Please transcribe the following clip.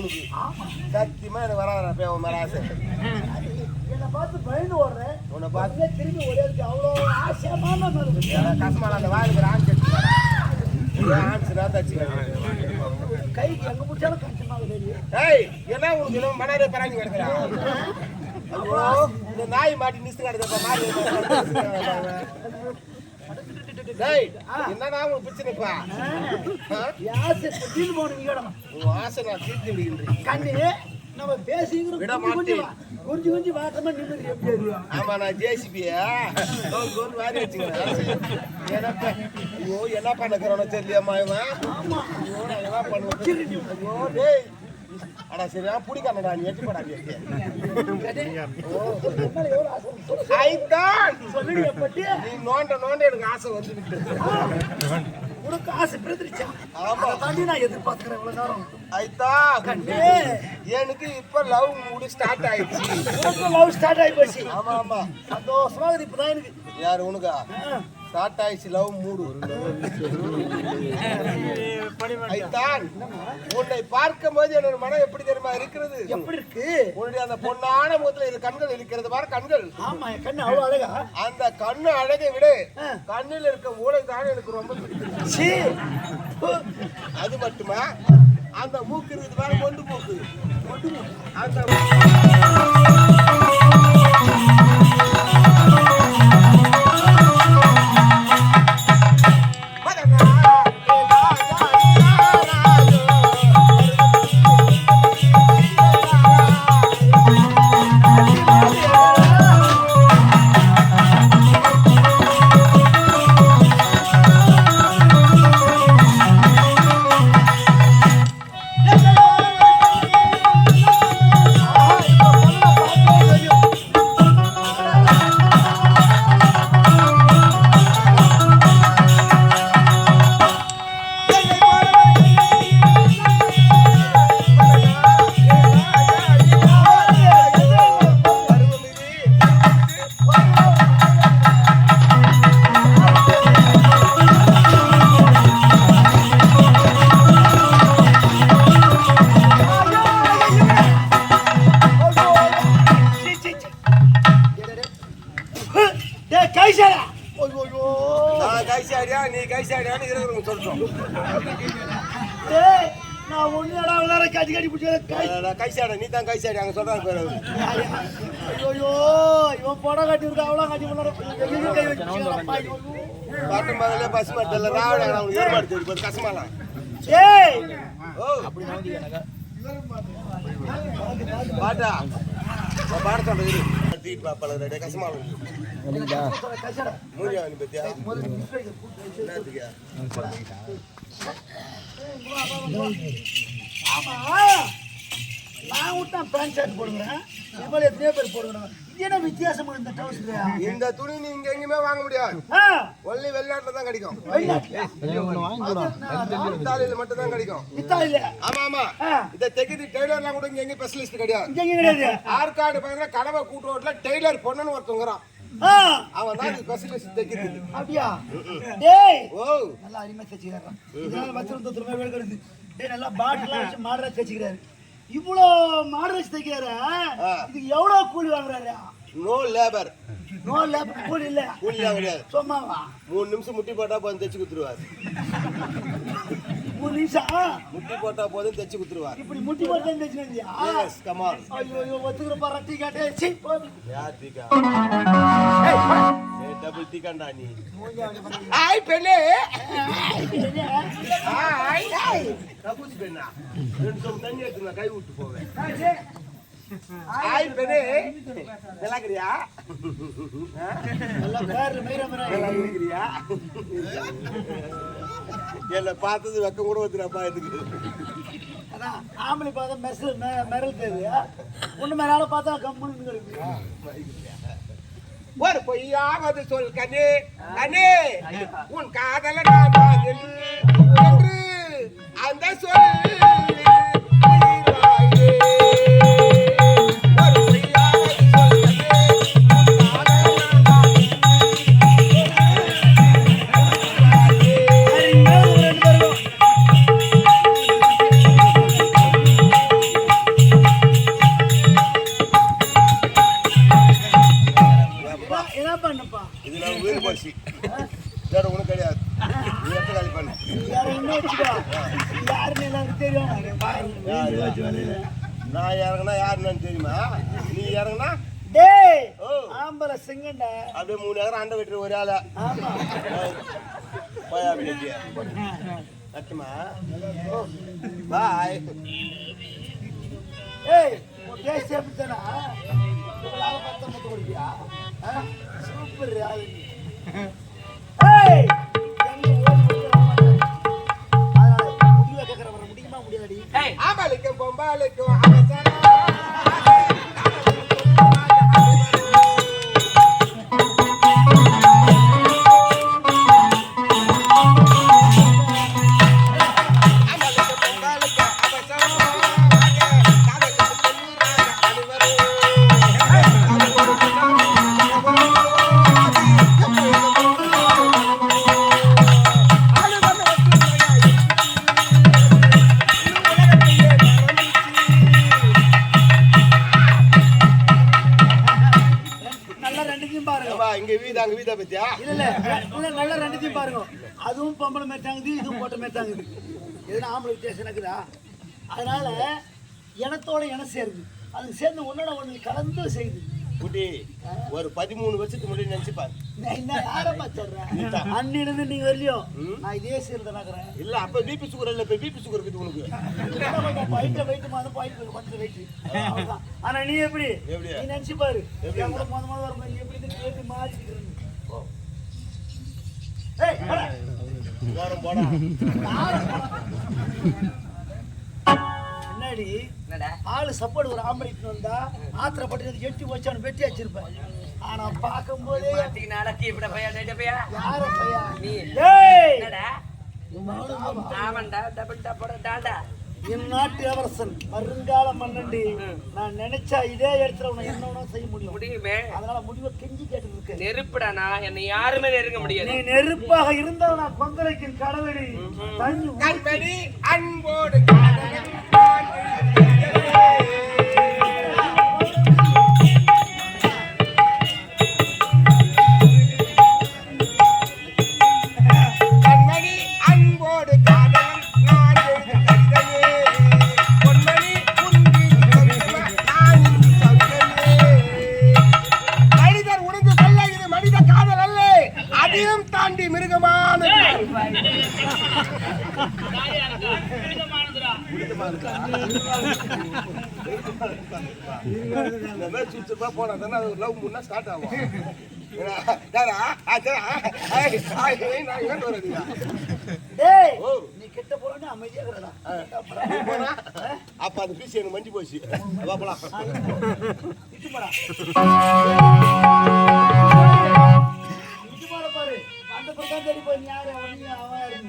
உனக்கு சத்தியமா எனக்கு வராத உன் மேல ஆசை. என்னை பார்த்து பயந்து ஓடுறேன். உன்னை பார்த்து திரும்பி ஓடியாருக்கு அவ்வளோ ஆசையமான கசமான அந்த வாயிலுக்கு ஆன்ஸ் ஆன்ஸ்னா தச்சுக்கிறேன். கைக்கு எங்க பிடிச்சாலும் கஷ்டமாக தெரியும். ஏய் என்ன உனக்கு என்ன மனாரே பராங்கி கிடக்குறா? ஐயோ இந்த நாய் மாட்டி நிச்சு கிடக்குறப்ப மாறி என்னன்னா உனக்கு பிரச்சனைப்பா? ஆசை தீர்ந்து போகணும். உன் ஆசை நான் தீர்த்து விடுகின்றேன். கண்ணு நம்ம பேசிக்கிறோம். விட மாட்டேன். கொஞ்சம் கொஞ்சம் வாட்டமா நிம்மதி எப்படி அறியும்? ஆமா நான் ஜேசிபியா வாரி வச்சுக்கிறேன். ஐயோ என்ன பண்ணுறோன்னு தெரியலையம்மா இவன். ஐயோ நான் என்ன பண்ணுவேன்? ஐயோ டேய் அடா சரியா பிடிக்கானடா நீ எட்டு படாது. நீ நோண்ட நோண்ட எனக்கு ஆசை வந்துட்டு உனக்கு ஆசை பிறந்துருச்சா? ஆமா தாண்டி நான் எதிர்பார்க்கிறேன் இவ்வளவு நேரம். ஐத்தா கண்டே எனக்கு இப்ப லவ் மூடு ஸ்டார்ட் ஆயிடுச்சு. உனக்கு லவ் ஸ்டார்ட் ஆகி போச்சு? ஆமா ஆமா சந்தோஷமா இப்பதான் எனக்கு. யாரு உனக்கா? ஸ்டார்ட் ஆயிடுச்சு லவ் மூடு. ஐத்தான் உன்னை பார்க்கும் போது என்னோட மனம் எப்படி தெரியுமா இருக்கிறது? எப்படி இருக்கு? உன்னுடைய அந்த பொன்னான முகத்துல இரு கண்கள் இருக்கிறது பாரு கண்கள். ஆமா என் கண்ணு அவ்வளவு அழகா. அந்த கண்ணு அழகை விட கண்ணில் இருக்க மூளை தான் எனக்கு ரொம்ப பிடிக்கும். அது மட்டுமா அந்த மூக்கு இருக்குது பாரு கொண்டு மூக்கு. அந்த நீ கைசாடியான்னு இருக்கிறவங்க சொல்றோம். நான் ஒன்னடா விளையாட கட்டி கட்டி பிடிச்ச கைசாட நீ தான் கைசாடி அங்க சொல்றாங்க பேர். ஐயோ இவன் படம் கட்டி இருக்கா அவ்வளோ கட்டி பாட்டு முதல்ல பஸ் மாட்டல ராவண அவனுக்கு ஏற்பாடு செய்து கசமாலாம். ஏய் ஓ பாட்டா பாட சொல்றது தீட் பாப்பல ரெடி கசமாலாம் வலிடா மூஞ்சியா நீ பத்தியா என்னதுக்கு ஆமா நான் விட்டா பேண்ட் ஷர்ட் போடுறேன். இவ்வளவு எத்தனையோ பேர் போடுறேன். என்ன வித்தியாசம் இந்த டவுசர்? இந்த துணி நீங்க எங்கேயுமே வாங்க முடியாது. ஒன்லி வெளிநாட்டுல தான் கிடைக்கும். இத்தாலியில மட்டும் தான் கிடைக்கும். இத்தாலியில? ஆமா ஆமா. இத தெகிதி டெய்லர்லாம் கூட இங்க எங்க ஸ்பெஷலிஸ்ட் கிடையாது. இங்க கிடையாது. ஆர்காடு பக்கத்துல கடவை கூட்டு ரோட்ல டெய்லர் பொண்ணுன்னு ஒருத்தங்கறான். அவன் தான் ஸ்பெஷலிஸ்ட் தெகிதி. அப்படியா? டேய் ஓ நல்லா அருமையா தச்சிக்கிறான். இதனால வச்சிருந்த திரும்ப வேலை கிடையாது. டேய் நல்லா பாட்டிலாம் வச்சு மாடரா தச்சிக்கிறாரு. இவ்ளோ மாடரா தைக்கிறாரு. இதுக்கு எவ்வளவு கூலி வாங்குறாரு? No labour. நோ லேபர் கூலி இல்ல. கூலிலாம் கிடையாது. சும்மாவா? 3 நிமிஷம் முட்டி போட்டா போதும் தைச்சு குடுத்துருவார். 3 நிமிஷம் முட்டி போட்டா போதும் தைச்சு குடுத்துருவார். இப்படி முட்டி போட்டா தைச்சிருந்தியா? Yes come on. ஐயோ ஒத்துக்குற பாரு டீ காட்டே. சீ போடு. யார் டீ கா? ஏய் டபுள் டீ காண்டா நீ. ஹாய் பெண்ணே. ஹாய். கபூஸ் பெண்ணா. ரெண்டு சொம் தண்ணி எடுத்துங்க கை விட்டு போவே. ஹாய் பெண்ணே. நல்லா இருக்கறியா? நல்லா பேர் மேரா நல்லா இருக்கறியா? என்ன பார்த்தது வெக்கம் கூட வந்துறாப்பா இதுக்கு. அதான் ஆம்பளை பார்த்தா மெரல் தேவை. ஒண்ணு மேலால பார்த்தா கம்முன்னு இருக்கு. ஒரு பொய்யாவது சொல் கண்ணே கண்ணே உன் காதல நான் என்று அந்த சொல் உயிர் போச்சு வேற ஒன்றும் கிடையாது நீ எப்போ காலி பண்ண யாருன்னு எல்லாருக்கும் தெரியும். நான் இறங்குனா யாருன்னு தெரியுமா நீ இறங்குனா டேய் ஆம்பளை சிங்கண்டா அப்படியே 3 ஏக்கர் அண்டை வெட்டுற ஒரு ஆளா ஆமா போயா அப்படியே கட்டுமா பாய் ஏய் டேஸ்ட் எப்படி தானா இவளால 19 கொடுப்பியா சூப்பர் ஆளு ஏய் அதனால முடிவை கேட்கற வர முடியுமா முடியாதடி ஆமாலிக்கும் பொம்பாலிக்கும் அவசரம் நல்லா ரெண்டுத்தையும் பாருங்க. அதுவும் பொம்பளை மேய்ச்சாங்குது, இதுவும் போட்ட மேய்ச்சாங்குது. எதுனா ஆம்பளை வித்தியாசம் இருக்குதா? அதனால இனத்தோட இனம் சேருது. அது சேர்ந்து ஒன்னோட ஒண்ணு கலந்து செய்யுது. குட்டி ஒரு 13 வருஷத்துக்கு முன்னாடி நினைச்சு பாரு. அன்னிலிருந்து நீங்க வரலையோ நான் இதே சேர்ந்தேன். இல்ல அப்ப பிபி சுகர் இல்ல, இப்ப பிபி சுகர் இருக்குது உனக்கு. ஆனா நீ எப்படி நீ நினைச்சு பாரு. முத வரும் எப்படி கேட்டு மாறிட்டு என்னடி ஆளு சப்போர்ட் ஒரு ஆம்பளைக்கு வந்தா ஆத்திரப்பட்டு எட்டி வச்சானு வெட்டி வச்சிருப்பேன். ஆனா பாக்கும் போதே யார பையா நீ இந்நாட்டு இளவரசன் வருங்கால மன்னண்டி. நான் நினைச்சா இதே இடத்துல உன்னை என்ன செய்ய முடியுமே. அதனால முடிவை கெஞ்சி கேட்டு இருக்கேன். நெருப்புடா நான் என்னை யாருமே நெருங்க முடியாது. நீ நெருப்பாக இருந்தால் நான் கொந்தளிக்கும் கடவுளி தண்ணி அன்போடு தாண்டி மிருகமான போனா தானே அது லவ் முன்னா ஸ்டார்ட் ஆகும். நீ கிட்ட போறோன்னு அமைதியா அப்ப அது பீஸ் எனக்கு மஞ்சி போச்சு. போலாம் பாரு அந்த பக்கம் தேடி போய் யாரு அவன்